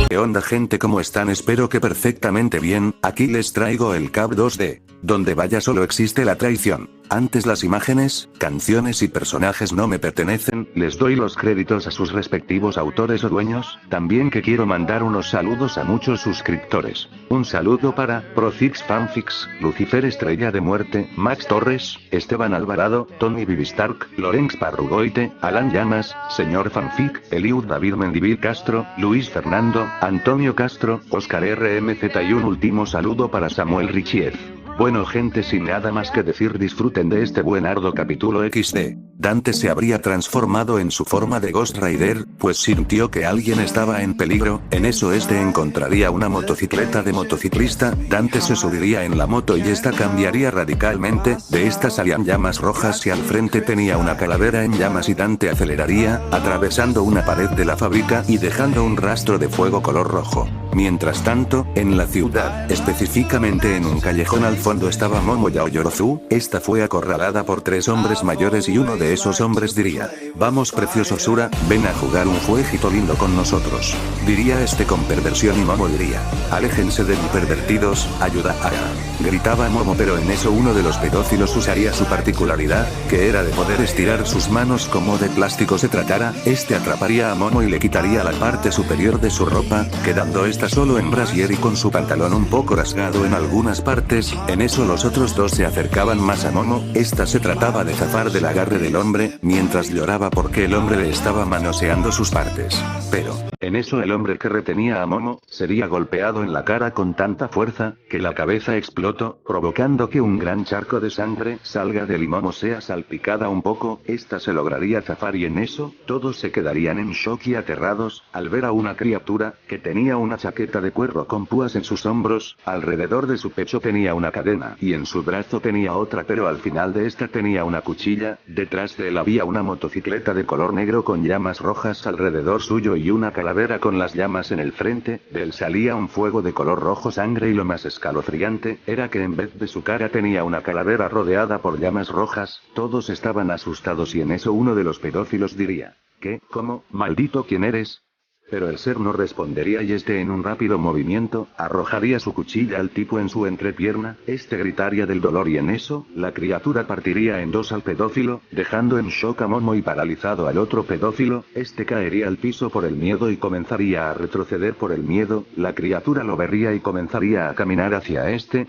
¿Qué onda gente? ¿Cómo están? Espero que perfectamente bien. Aquí les traigo el CAP 2D. Donde vaya solo existe la traición. Antes las imágenes, canciones y personajes no me pertenecen, les doy los créditos a sus respectivos autores o dueños, también que quiero mandar unos saludos a muchos suscriptores. Un saludo para Profix Fanfix, Lucifer Estrella de Muerte, Max Torres, Esteban Alvarado, Tony Vivistark, Lorenz Parrugoite, Alan Llamas, Señor Fanfic, Eliud David Mendivil Castro, Luis Fernando, Antonio Castro, Oscar RMZ y un último saludo para Samuel Richiev. Bueno gente, sin nada más que decir, disfruten de este buenardo capítulo XD. Dante se habría transformado en su forma de Ghost Rider, pues sintió que alguien estaba en peligro. En eso encontraría una motocicleta de motociclista, Dante se subiría en la moto y esta cambiaría radicalmente, de esta salían llamas rojas y al frente tenía una calavera en llamas y Dante aceleraría, atravesando una pared de la fábrica y dejando un rastro de fuego color rojo. Mientras tanto, en la ciudad, específicamente en un callejón al fondo estaba Momo Yaoyorozu, esta fue acorralada por 3 hombres mayores y uno de esos hombres diría: vamos preciososura, ven a jugar un jueguito lindo con nosotros. Diría con perversión y Momo diría: aléjense de mí pervertidos, ayuda a... Gritaba Momo, pero en eso uno de los pedófilos usaría su particularidad, que era de poder estirar sus manos como de plástico se tratara, atraparía a Momo y le quitaría la parte superior de su ropa, quedando solo en brasier y con su pantalón un poco rasgado en algunas partes. En eso los otros dos se acercaban más a Momo, se trataba de zafar del agarre del hombre, mientras lloraba porque el hombre le estaba manoseando sus partes. Pero, en eso el hombre que retenía a Momo, sería golpeado en la cara con tanta fuerza, que la cabeza explotó, provocando que un gran charco de sangre salga del y Momo sea salpicada un poco, se lograría zafar y en eso, todos se quedarían en shock y aterrados, al ver a una criatura, que tenía una chaqueta de cuero con púas en sus hombros, alrededor de su pecho tenía una cadena y en su brazo tenía otra, pero al final de esta tenía una cuchilla, detrás de él había una motocicleta de color negro con llamas rojas alrededor suyo y una calavera con las llamas en el frente, de él salía un fuego de color rojo sangre y lo más escalofriante, era que en vez de su cara tenía una calavera rodeada por llamas rojas, todos estaban asustados y en eso uno de los pedófilos diría: ¿qué? ¿Cómo? ¿Maldito quién eres? Pero el ser no respondería y en un rápido movimiento, arrojaría su cuchilla al tipo en su entrepierna, gritaría del dolor y en eso, la criatura partiría en dos al pedófilo, dejando en shock a Momo y paralizado al otro pedófilo, caería al piso por el miedo y comenzaría a retroceder por el miedo, la criatura lo vería y comenzaría a caminar hacia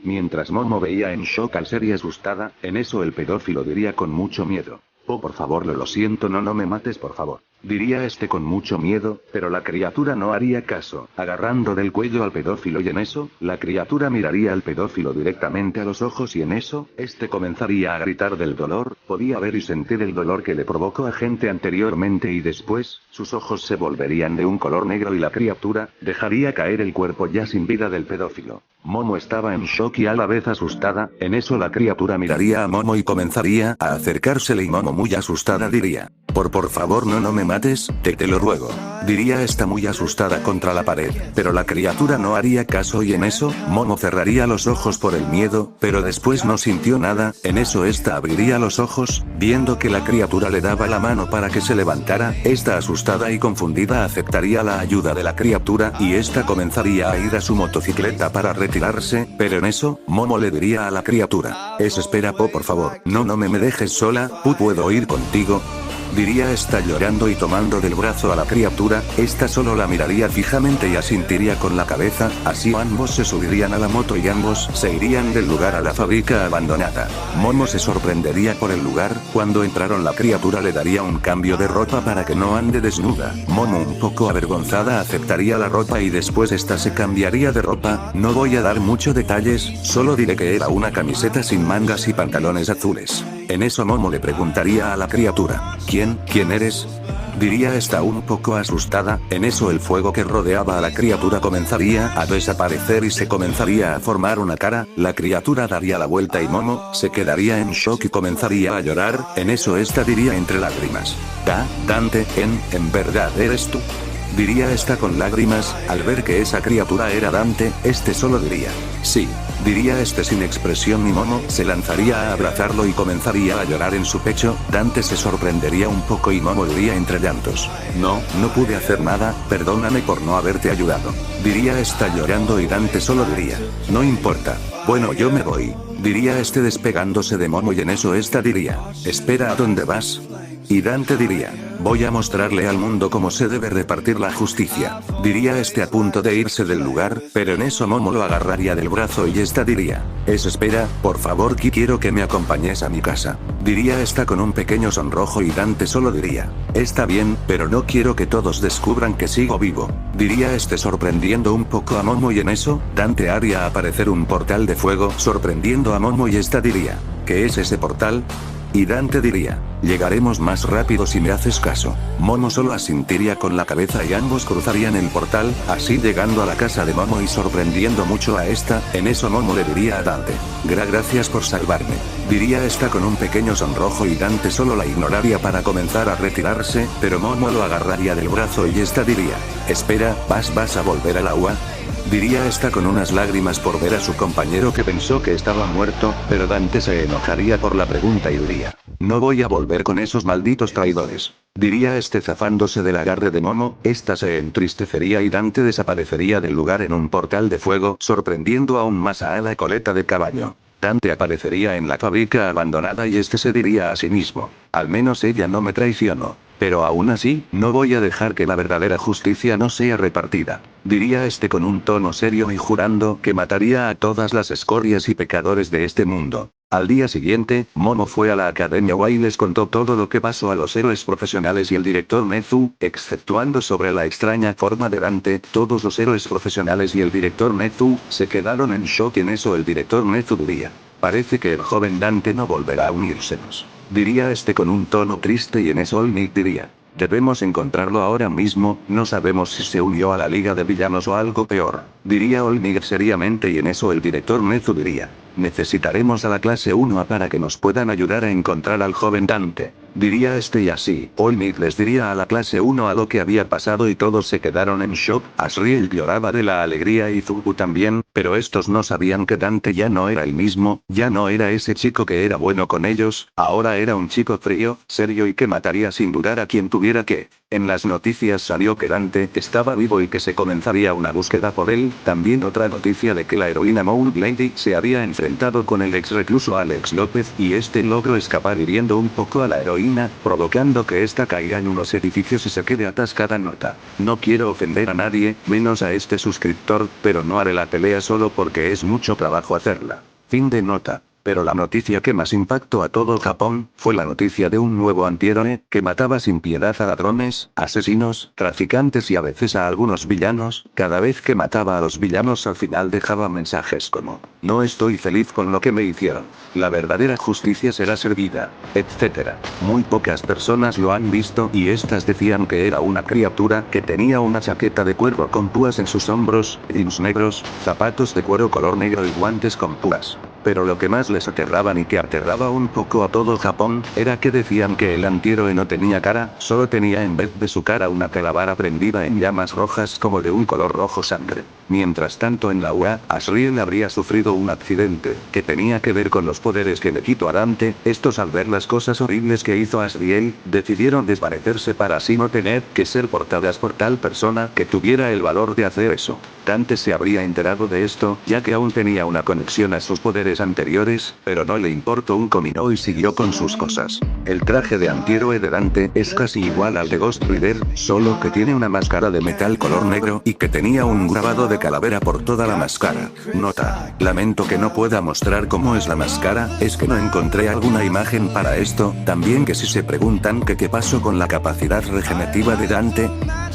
mientras Momo veía en shock al ser y asustada, en eso el pedófilo diría con mucho miedo: oh por favor, lo siento, no me mates por favor. Diría con mucho miedo, pero la criatura no haría caso, agarrando del cuello al pedófilo y en eso, la criatura miraría al pedófilo directamente a los ojos y en eso, comenzaría a gritar del dolor, podía ver y sentir el dolor que le provocó a gente anteriormente y después, sus ojos se volverían de un color negro y la criatura, dejaría caer el cuerpo ya sin vida del pedófilo. Momo estaba en shock y a la vez asustada, en eso la criatura miraría a Momo y comenzaría a acercársele y Momo muy asustada diría: por favor no me mates, te lo ruego. Diría muy asustada contra la pared, pero la criatura no haría caso y en eso, Momo cerraría los ojos por el miedo, pero después no sintió nada, en eso abriría los ojos, viendo que la criatura le daba la mano para que se levantara, asustada y confundida aceptaría la ayuda de la criatura y comenzaría a ir a su motocicleta para retirarse, pero en eso, Momo le diría a la criatura: espera por favor, no me dejes sola, ¿puedo ir contigo? Diría llorando y tomando del brazo a la criatura, solo la miraría fijamente y asentiría con la cabeza, así ambos se subirían a la moto y ambos se irían del lugar a la fábrica abandonada. Momo se sorprendería por el lugar, cuando entraron la criatura le daría un cambio de ropa para que no ande desnuda. Momo un poco avergonzada aceptaría la ropa y después se cambiaría de ropa, no voy a dar muchos detalles, solo diré que era una camiseta sin mangas y pantalones azules. En eso Momo le preguntaría a la criatura: ¿Quién eres? Diría un poco asustada, en eso el fuego que rodeaba a la criatura comenzaría a desaparecer y se comenzaría a formar una cara, la criatura daría la vuelta y Momo se quedaría en shock y comenzaría a llorar, en eso diría entre lágrimas: Dante, ¿en verdad eres tú? Diría con lágrimas, al ver que esa criatura era Dante, solo diría: sí. diría este sin expresión y Momo se lanzaría a abrazarlo y comenzaría a llorar en su pecho. Dante se sorprendería un poco y Momo diría entre llantos: no pude hacer nada, perdóname por no haberte ayudado. Diría esta llorando y Dante solo diría: no importa. Bueno, yo me voy. Diría este despegándose de Momo y en eso esta diría: espera, ¿a dónde vas? Y Dante diría: voy a mostrarle al mundo cómo se debe repartir la justicia. Diría este a punto de irse del lugar, pero en eso Momo lo agarraría del brazo y esta diría: espera, por favor, que quiero que me acompañes a mi casa. Diría esta con un pequeño sonrojo y Dante solo diría: está bien, pero no quiero que todos descubran que sigo vivo. Diría este sorprendiendo un poco a Momo y en eso, Dante haría aparecer un portal de fuego sorprendiendo a Momo y esta diría: ¿qué es ese portal? Y Dante diría: llegaremos más rápido si me haces caso. Momo solo asintiría con la cabeza y ambos cruzarían el portal, así llegando a la casa de Momo y sorprendiendo mucho a esta. En eso Momo le diría a Dante: gracias por salvarme. Diría esta con un pequeño sonrojo y Dante solo la ignoraría para comenzar a retirarse, pero Momo lo agarraría del brazo y esta diría: espera, ¿vas a volver al agua? Diría esta con unas lágrimas por ver a su compañero que pensó que estaba muerto, pero Dante se enojaría por la pregunta y diría: no voy a volver con esos malditos traidores. Diría este zafándose del agarre de Momo. Esta se entristecería y Dante desaparecería del lugar en un portal de fuego, sorprendiendo aún más a la coleta de caballo. Dante aparecería en la fábrica abandonada y este se diría a sí mismo: al menos ella no me traicionó. Pero aún así, no voy a dejar que la verdadera justicia no sea repartida. Diría este con un tono serio y jurando que mataría a todas las escorias y pecadores de este mundo. Al día siguiente, Momo fue a la Academia Wa y les contó todo lo que pasó a los héroes profesionales y el director Nezu, exceptuando sobre la extraña forma de Dante. Todos los héroes profesionales y el director Nezu se quedaron en shock. En eso el director Nezu diría: parece que el joven Dante no volverá a unírsenos. Diría este con un tono triste y en eso Olmec diría: debemos encontrarlo ahora mismo, no sabemos si se unió a la liga de villanos o algo peor. Diría Olmec seriamente y en eso el director Nezu diría: necesitaremos a la clase 1A para que nos puedan ayudar a encontrar al joven Dante. Diría este y así, Olmec les diría a la clase 1A lo que había pasado y todos se quedaron en shock. Asriel lloraba de la alegría y Zubu también, pero estos no sabían que Dante ya no era el mismo, ya no era ese chico que era bueno con ellos, ahora era un chico frío, serio y que mataría sin dudar a quien tuviera que. En las noticias salió que Dante estaba vivo y que se comenzaría una búsqueda por él. También otra noticia de que la heroína Moon Lady se había enfrentado con el ex recluso Alex López y este logró escapar hiriendo un poco a la heroína, provocando que esta caiga en unos edificios y se quede atascada. Nota: no quiero ofender a nadie, menos a este suscriptor, pero no haré la pelea solo porque es mucho trabajo hacerla. Fin de nota. Pero la noticia que más impactó a todo Japón, fue la noticia de un nuevo antihéroe, que mataba sin piedad a ladrones, asesinos, traficantes y a veces a algunos villanos. Cada vez que mataba a los villanos al final dejaba mensajes como: no estoy feliz con lo que me hicieron. La verdadera justicia será servida, etc. Muy pocas personas lo han visto y estas decían que era una criatura que tenía una chaqueta de cuero con púas en sus hombros, jeans negros, zapatos de cuero color negro y guantes con púas. Pero lo que más les aterraban y que aterraba un poco a todo Japón, era que decían que el antihéroe no tenía cara, solo tenía en vez de su cara una calavera prendida en llamas rojas como de un color rojo sangre. Mientras tanto en la UA, Asriel habría sufrido un accidente, que tenía que ver con los poderes que le quitó a Dante. Estos al ver las cosas horribles que hizo Asriel, decidieron desvanecerse para así no tener que ser portadas por tal persona que tuviera el valor de hacer eso. Dante se habría enterado de esto, ya que aún tenía una conexión a sus poderes anteriores, pero no le importó un comino y siguió con sus cosas. El traje de antihéroe de Dante es casi igual al de Ghost Rider, solo que tiene una máscara de metal color negro y que tenía un grabado de calavera por toda la máscara. Nota: lamento que no pueda mostrar cómo es la máscara, es que no encontré alguna imagen para esto. También que si se preguntan que qué pasó con la capacidad regenerativa de Dante,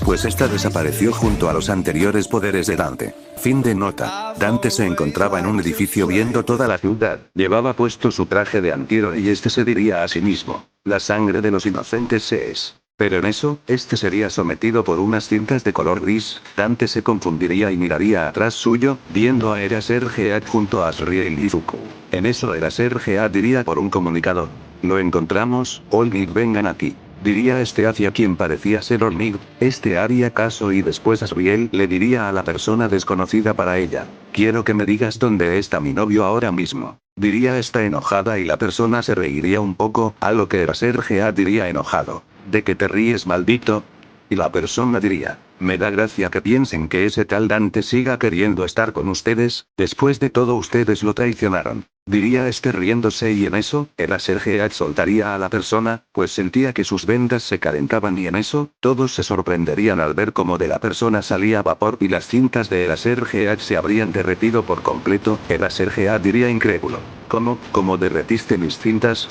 pues esta desapareció junto a los anteriores poderes de Dante. Fin de nota. Dante se encontraba en un edificio viendo toda la ciudad. Llevaba puesto su traje de antihéroe y este se diría a sí mismo: la sangre de los inocentes se es. Pero en eso, este sería sometido por unas cintas de color gris. Dante se confundiría y miraría atrás suyo, viendo a Eraser Geat junto a Asriel y Zuko. En eso Eraser Geat diría por un comunicador: lo encontramos, Olmec, vengan aquí. diría este hacia quien parecía ser Olmig. Este haría caso y después Asriel le diría a la persona desconocida para ella: quiero que me digas dónde está mi novio ahora mismo. Diría esta enojada y la persona se reiría un poco, a lo que Eraserhead diría enojado: ¿de qué te ríes, maldito? Y la persona diría: me da gracia que piensen que ese tal Dante siga queriendo estar con ustedes, después de todo ustedes lo traicionaron. Diría este riéndose y en eso, Eraserhead soltaría a la persona, pues sentía que sus vendas se calentaban y en eso, todos se sorprenderían al ver cómo de la persona salía vapor y las cintas de Eraserhead se habrían derretido por completo. Eraserhead diría incrédulo: ¿Cómo derretiste mis cintas?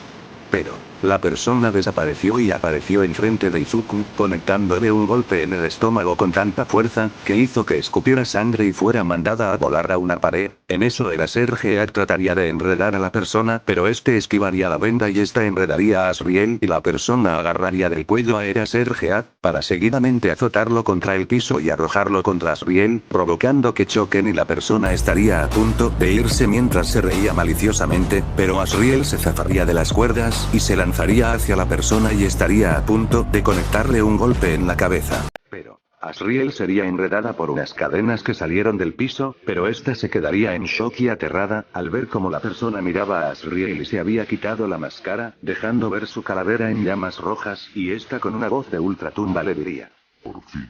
Pero, la persona desapareció y apareció enfrente de Izuku, conectándole un golpe en el estómago con tanta fuerza, que hizo que escupiera sangre y fuera mandada a volar a una pared. En eso Eraserhead trataría de enredar a la persona, pero este esquivaría la venda y esta enredaría a Asriel y la persona agarraría del cuello a Eraserhead, para seguidamente azotarlo contra el piso y arrojarlo contra Asriel, provocando que choquen y la persona estaría a punto de irse mientras se reía maliciosamente, pero Asriel se zafaría de las cuerdas y se lanzaría hacia la persona y estaría a punto de conectarle un golpe en la cabeza. Pero Asriel sería enredada por unas cadenas que salieron del piso, pero esta se quedaría en shock y aterrada, al ver cómo la persona miraba a Asriel y se había quitado la máscara, dejando ver su calavera en llamas rojas, y esta con una voz de ultratumba le diría: por fin.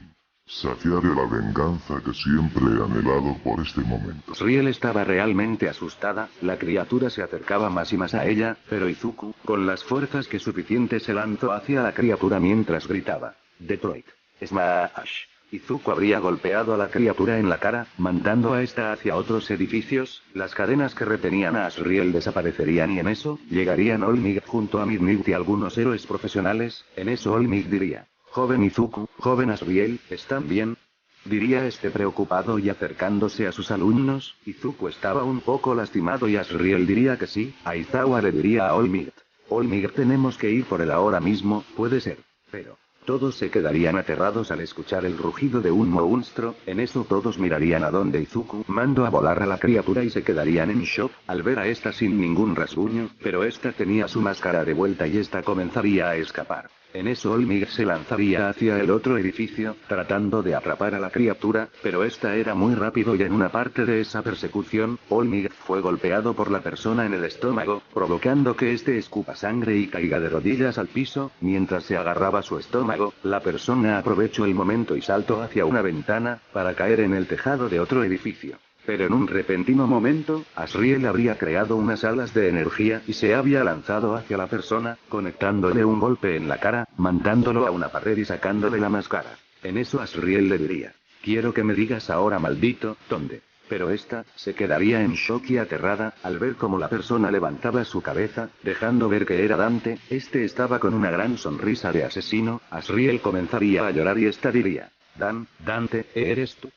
Saciaré la venganza que siempre he anhelado por este momento. Asriel estaba realmente asustada, la criatura se acercaba más y más a ella, pero Izuku, con las fuerzas que suficiente se lanzó hacia la criatura mientras gritaba: Detroit. Smash. Izuku habría golpeado a la criatura en la cara, mandando a esta hacia otros edificios, las cadenas que retenían a Asriel desaparecerían y en eso, llegarían Olmig junto a Midnight y algunos héroes profesionales. En eso Olmig diría: joven Izuku, joven Asriel, ¿están bien? Diría este preocupado y acercándose a sus alumnos. Izuku estaba un poco lastimado y Asriel diría que sí. Aizawa le diría a Olmig: Olmig, tenemos que ir por él ahora mismo, puede ser. Pero todos se quedarían aterrados al escuchar el rugido de un monstruo. En eso todos mirarían a donde Izuku mandó a volar a la criatura y se quedarían en shock al ver a esta sin ningún rasguño, pero esta tenía su máscara de vuelta y esta comenzaría a escapar. En eso Olmig se lanzaría hacia el otro edificio, tratando de atrapar a la criatura, pero esta era muy rápido y en una parte de esa persecución, Olmig fue golpeado por la persona en el estómago, provocando que este escupa sangre y caiga de rodillas al piso. Mientras se agarraba su estómago, la persona aprovechó el momento y saltó hacia una ventana, para caer en el tejado de otro edificio. Pero en un repentino momento, Asriel habría creado unas alas de energía y se había lanzado hacia la persona, conectándole un golpe en la cara, mandándolo a una pared y sacándole la máscara. En eso Asriel le diría: quiero que me digas ahora, maldito, ¿dónde? Pero esta, se quedaría en shock y aterrada, al ver cómo la persona levantaba su cabeza, dejando ver que era Dante. Este estaba con una gran sonrisa de asesino. Asriel comenzaría a llorar y esta diría: Dante, ¿eres tú?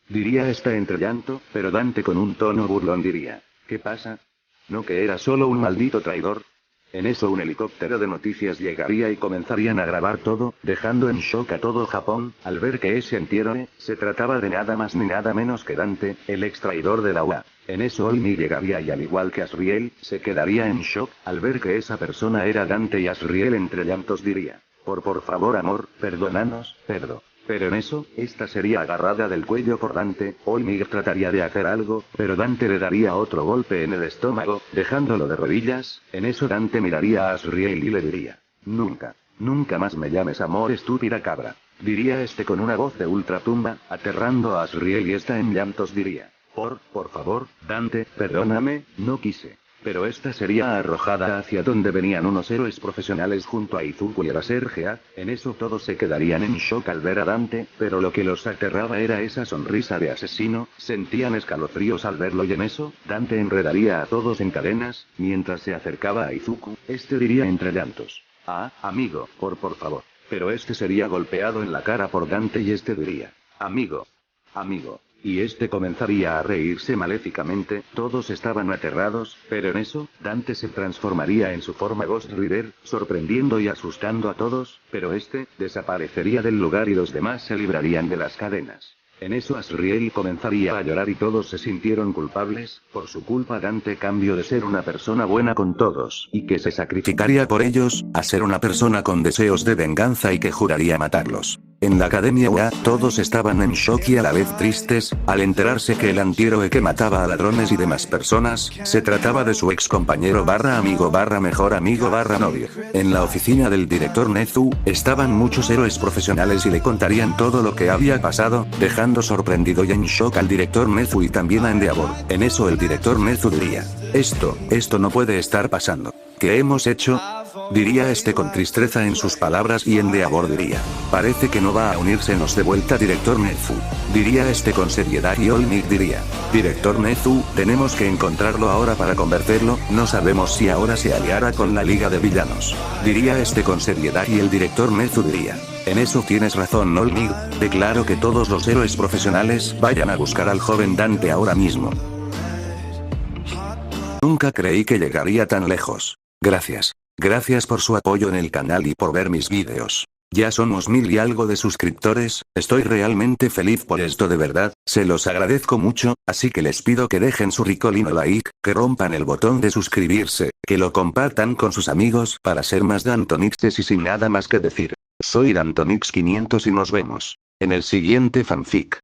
Diría esta entre llanto, pero Dante con un tono burlón diría: ¿qué pasa? ¿No que era solo un maldito traidor? En eso un helicóptero de noticias llegaría y comenzarían a grabar todo, dejando en shock a todo Japón, al ver que ese antihéroe, se trataba de nada más ni nada menos que Dante, el extraidor de la UA. En eso Olmi llegaría y al igual que Asriel, se quedaría en shock, al ver que esa persona era Dante y Asriel entre llantos diría: por favor amor, perdónanos, Pero en eso, esta sería agarrada del cuello por Dante. Olmig trataría de hacer algo, pero Dante le daría otro golpe en el estómago, dejándolo de rodillas. En eso Dante miraría a Asriel y le diría: nunca más me llames amor, estúpida cabra. Diría este con una voz de ultratumba, aterrando a Asriel y esta en llantos diría: por favor, Dante, perdóname, no quise. Pero esta sería arrojada hacia donde venían unos héroes profesionales junto a Izuku y Eraserhead. En eso todos se quedarían en shock al ver a Dante, pero lo que los aterraba era esa sonrisa de asesino. Sentían escalofríos al verlo y en eso, Dante enredaría a todos en cadenas. Mientras se acercaba a Izuku, este diría entre llantos: amigo, por favor. Pero este sería golpeado en la cara por Dante y este diría: amigo. Y este comenzaría a reírse maléficamente. Todos estaban aterrados, pero en eso, Dante se transformaría en su forma Ghost Rider, sorprendiendo y asustando a todos, pero este, desaparecería del lugar y los demás se librarían de las cadenas. En eso Asriel comenzaría a llorar y todos se sintieron culpables, por su culpa Dante cambió de ser una persona buena con todos, y que se sacrificaría por ellos, a ser una persona con deseos de venganza y que juraría matarlos. En la academia UA, todos estaban en shock y a la vez tristes, al enterarse que el antihéroe que mataba a ladrones y demás personas, se trataba de su ex compañero barra amigo barra mejor amigo barra novio. En la oficina del director Nezu, estaban muchos héroes profesionales y le contarían todo lo que había pasado, dejando sorprendido y en shock al director Nezu y también a Endeavor. En eso el director Nezu diría: esto no puede estar pasando. ¿Qué hemos hecho?, diría este con tristeza en sus palabras, y Endeavor diría: parece que no va a unírsenos de vuelta director Nezu. Diría este con seriedad y Olmig diría: director Nezu, tenemos que encontrarlo ahora para convertirlo, no sabemos si ahora se aliará con la liga de villanos. Diría este con seriedad y el director Nezu diría: en eso tienes razón Olmig, declaro que todos los héroes profesionales vayan a buscar al joven Dante ahora mismo. Nunca creí que llegaría tan lejos. Gracias. Gracias por su apoyo en el canal y por ver mis vídeos. Ya somos 1000 y algo de suscriptores, estoy realmente feliz por esto de verdad, se los agradezco mucho, así que les pido que dejen su ricolino like, que rompan el botón de suscribirse, que lo compartan con sus amigos para ser más Dantonixes y sin nada más que decir. Soy Dantonix500 y nos vemos en el siguiente fanfic.